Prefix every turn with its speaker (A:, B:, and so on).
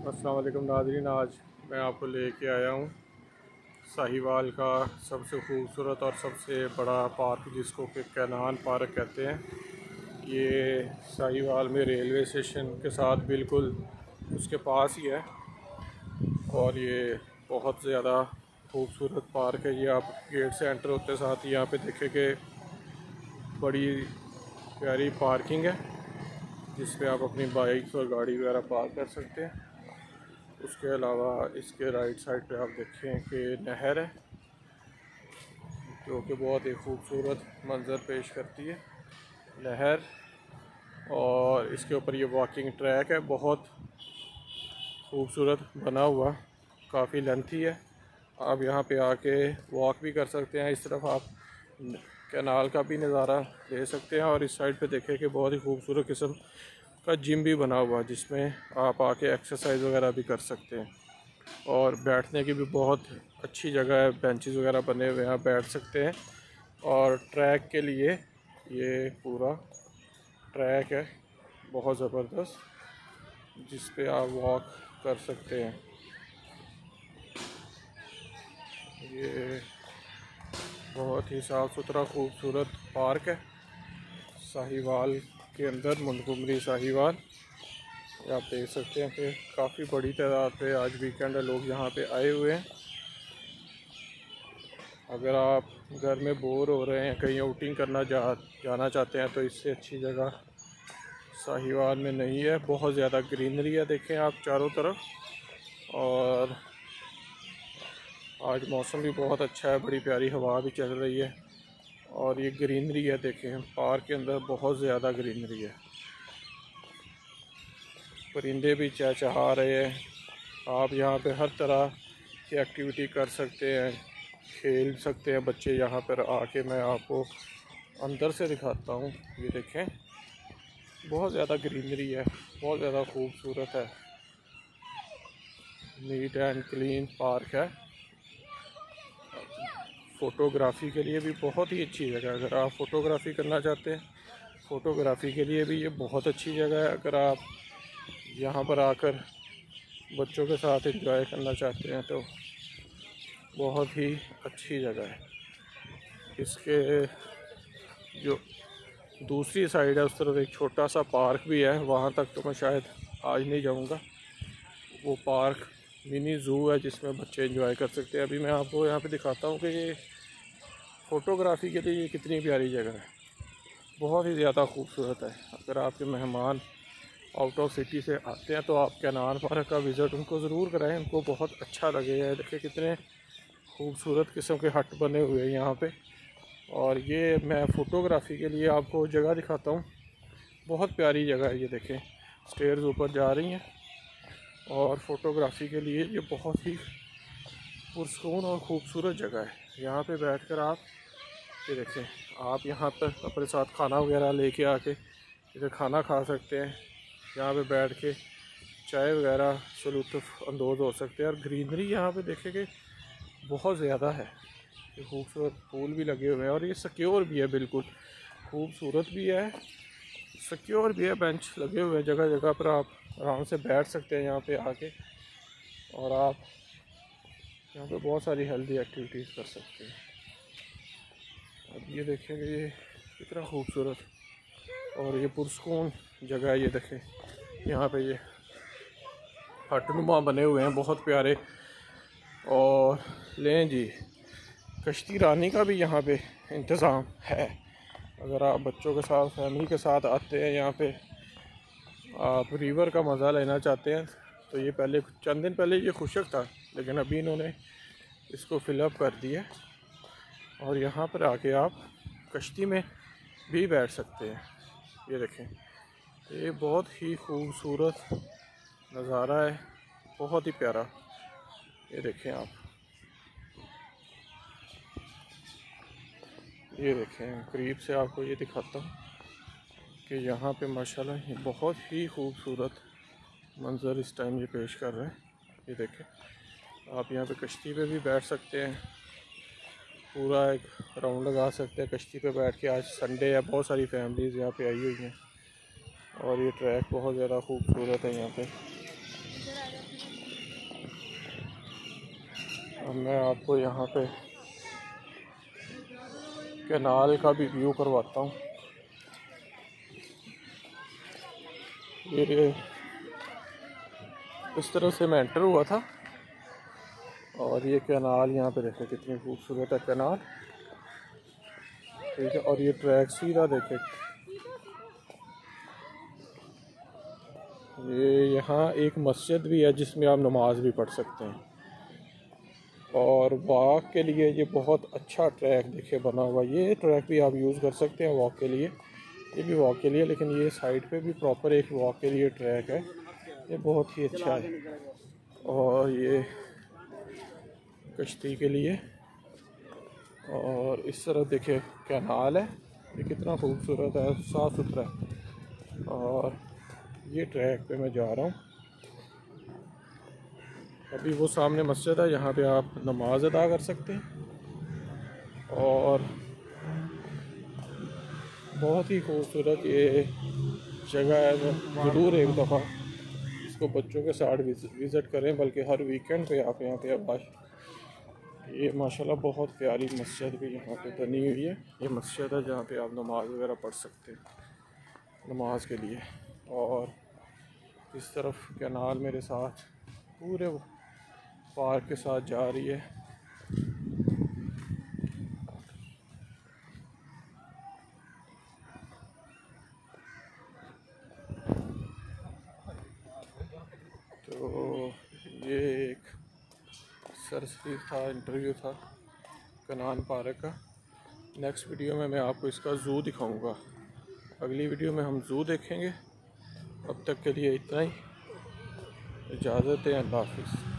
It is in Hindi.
A: अस्सलाम वालेकुम नाज़रीन, आज मैं आपको लेके आया हूँ साहिवाल का सबसे खूबसूरत और सबसे बड़ा पार्क जिसको कि कैनान पार्क कहते हैं। ये साहिवाल में रेलवे स्टेशन के साथ बिल्कुल उसके पास ही है और ये बहुत ज़्यादा खूबसूरत पार्क है। ये आप गेट से एंटर होते साथ ही यहाँ पे देखें कि बड़ी प्यारी पार्किंग है जिस पे आप अपनी बाइक्स और गाड़ी वगैरह पार्क कर सकते हैं। उसके अलावा इसके राइट साइड पे आप देखें कि नहर है जो कि बहुत ही खूबसूरत मंज़र पेश करती है नहर। और इसके ऊपर ये वॉकिंग ट्रैक है, बहुत खूबसूरत बना हुआ, काफ़ी लेंथी है। आप यहाँ पे आके वॉक भी कर सकते हैं। इस तरफ आप कैनाल का भी नज़ारा ले सकते हैं और इस साइड पे देखें कि बहुत ही खूबसूरत किस्म का जिम भी बना हुआ जिसमें आप आके एक्सरसाइज वगैरह भी कर सकते हैं। और बैठने की भी बहुत अच्छी जगह है, बेंचेस वगैरह बने हुए हैं, आप बैठ सकते हैं। और ट्रैक के लिए ये पूरा ट्रैक है बहुत ज़बरदस्त जिस पे आप वॉक कर सकते हैं। ये बहुत ही साफ़ सुथरा खूबसूरत पार्क है साहिवाल के अंदर, मोंटगोमरी साहिवाल। आप देख सकते हैं कि काफ़ी बड़ी तादाद पे आज वीकेंड है, लोग यहाँ पे आए हुए हैं। अगर आप घर में बोर हो रहे हैं, कहीं आउटिंग करना जाना चाहते हैं तो इससे अच्छी जगह साहिवाल में नहीं है। बहुत ज़्यादा ग्रीनरी है, देखें आप चारों तरफ। और आज मौसम भी बहुत अच्छा है, बड़ी प्यारी हवा भी चल रही है और ये ग्रीनरी है, देखें पार्क के अंदर बहुत ज़्यादा ग्रीनरी है। परिंदे भी चहचहा रहे हैं। आप यहाँ पे हर तरह की एक्टिविटी कर सकते हैं, खेल सकते हैं बच्चे। यहाँ पर आके मैं आपको अंदर से दिखाता हूँ। ये देखें बहुत ज़्यादा ग्रीनरी है, बहुत ज़्यादा खूबसूरत है, नीट एंड क्लीन पार्क है। फ़ोटोग्राफ़ी के लिए भी बहुत ही अच्छी जगह है। अगर आप फ़ोटोग्राफ़ी करना चाहते हैं, फ़ोटोग्राफ़ी के लिए भी ये बहुत अच्छी जगह है। अगर आप यहाँ पर आकर बच्चों के साथ एंजॉय करना चाहते हैं तो बहुत ही अच्छी जगह है। इसके जो दूसरी साइड है उस तरफ एक छोटा सा पार्क भी है, वहाँ तक तो मैं शायद आज नहीं जाऊँगा। वो पार्क मिनी ज़ू है जिसमें बच्चे एंजॉय कर सकते हैं। अभी मैं आपको यहाँ पे दिखाता हूँ कि ये फ़ोटोग्राफ़ी के लिए ये कितनी प्यारी जगह है, बहुत ही ज़्यादा खूबसूरत है। अगर आपके मेहमान आउट ऑफ सिटी से आते हैं तो आप कैनान पार्क का विज़िट उनको ज़रूर कराएं, उनको बहुत अच्छा लगेगा। देखिए कितने खूबसूरत किस्म के हट बने हुए हैं यहाँ पे। और ये मैं फ़ोटोग्राफ़ी के लिए आपको जगह दिखाता हूँ, बहुत प्यारी जगह है। ये देखें स्टेयर्स ऊपर जा रही हैं और फ़ोटोग्राफ़ी के लिए ये बहुत ही पुरसकून और ख़ूबसूरत जगह है। यहाँ पे बैठकर आप ये देखें, आप यहाँ पर अपने साथ खाना वगैरह लेके आके इधर खाना खा सकते हैं। यहाँ पे बैठ के चाय वगैरह से लुत्फ़ अंदोज़ हो सकते हैं। और ग्रीनरी यहाँ पे देखें कि बहुत ज़्यादा है, ये खूबसूरत फूल भी लगे हुए हैं और ये सिक्योर भी है, बिल्कुल खूबसूरत भी है, सिक्योर भी है। बेंच लगे हुए हैं जगह जगह पर, आप आराम से बैठ सकते हैं यहाँ पे आके। और आप यहाँ पे बहुत सारी हेल्दी एक्टिविटीज़ कर सकते हैं। अब ये देखेंगे ये कितना खूबसूरत और ये पुरसकून जगह है। ये देखें यहाँ पे ये हटनुमा बने हुए हैं बहुत प्यारे। और लें जी, कश्ती रानी का भी यहाँ पे इंतज़ाम है। अगर आप बच्चों के साथ फैमिली के साथ आते हैं यहाँ पे, आप रिवर का मज़ा लेना चाहते हैं तो ये पहले चंद दिन पहले ये खुशक था, लेकिन अभी इन्होंने इसको फिलअप कर दिया और यहाँ पर आके आप कश्ती में भी बैठ सकते हैं। ये देखें ये बहुत ही खूबसूरत नज़ारा है, बहुत ही प्यारा। ये देखें आप, ये देखें करीब से आपको ये दिखाता हूँ कि यहाँ पे माशाल्लाह ये बहुत ही खूबसूरत मंज़र इस टाइम ये पेश कर रहे हैं। ये देखें आप यहाँ पे कश्ती पे भी बैठ सकते हैं, पूरा एक राउंड लगा सकते हैं कश्ती पे बैठ के। आज संडे है, बहुत सारी फैमिलीज़ यहाँ पे आई हुई हैं और ये ट्रैक बहुत ज़्यादा खूबसूरत है यहाँ पे। मैं आपको यहाँ पे कैनाल का भी व्यू करवाता हूँ। ये इस तरह से मैं एंटर हुआ था और ये कैनाल यहाँ पे देखें कितनी खूबसूरत है कैनाल, ठीक है। और ये ट्रैक सीधा देखें, ये यहाँ एक मस्जिद भी है जिसमें आप नमाज भी पढ़ सकते हैं। और वॉक के लिए ये बहुत अच्छा ट्रैक देखे बना हुआ, ये ट्रैक भी आप यूज़ कर सकते हैं वॉक के लिए, ये भी वॉक के लिए, लेकिन ये साइड पे भी प्रॉपर एक वॉक के लिए ट्रैक है, ये बहुत ही अच्छा है। और ये कश्ती के लिए, और इस तरफ देखिए कैनाल है, ये कितना खूबसूरत है, साफ़ सुथरा है। और ये ट्रैक पे मैं जा रहा हूँ, अभी वो सामने मस्जिद है, यहाँ पे आप नमाज अदा कर सकते हैं। और बहुत ही खूबसूरत ये जगह है, ज़रूर एक दफ़ा इसको बच्चों के साथ विज़िट करें, बल्कि हर वीकेंड पे आप यहाँ पे अब ये माशाल्लाह बहुत प्यारी मस्जिद भी यहाँ पे बनी हुई है। ये मस्जिद है जहाँ पे आप नमाज वगैरह पढ़ सकते हैं नमाज के लिए। और इस तरफ कैनाल मेरे साथ पूरे पार्क के साथ जा रही है। तो ये एक सरसरी था, इंटरव्यू था कनान पार्क का। नेक्स्ट वीडियो में मैं आपको इसका ज़ू दिखाऊंगा, अगली वीडियो में हम ज़ू देखेंगे। अब तक के लिए इतना ही, इजाज़त है, अल्लाह हाफ़िज़।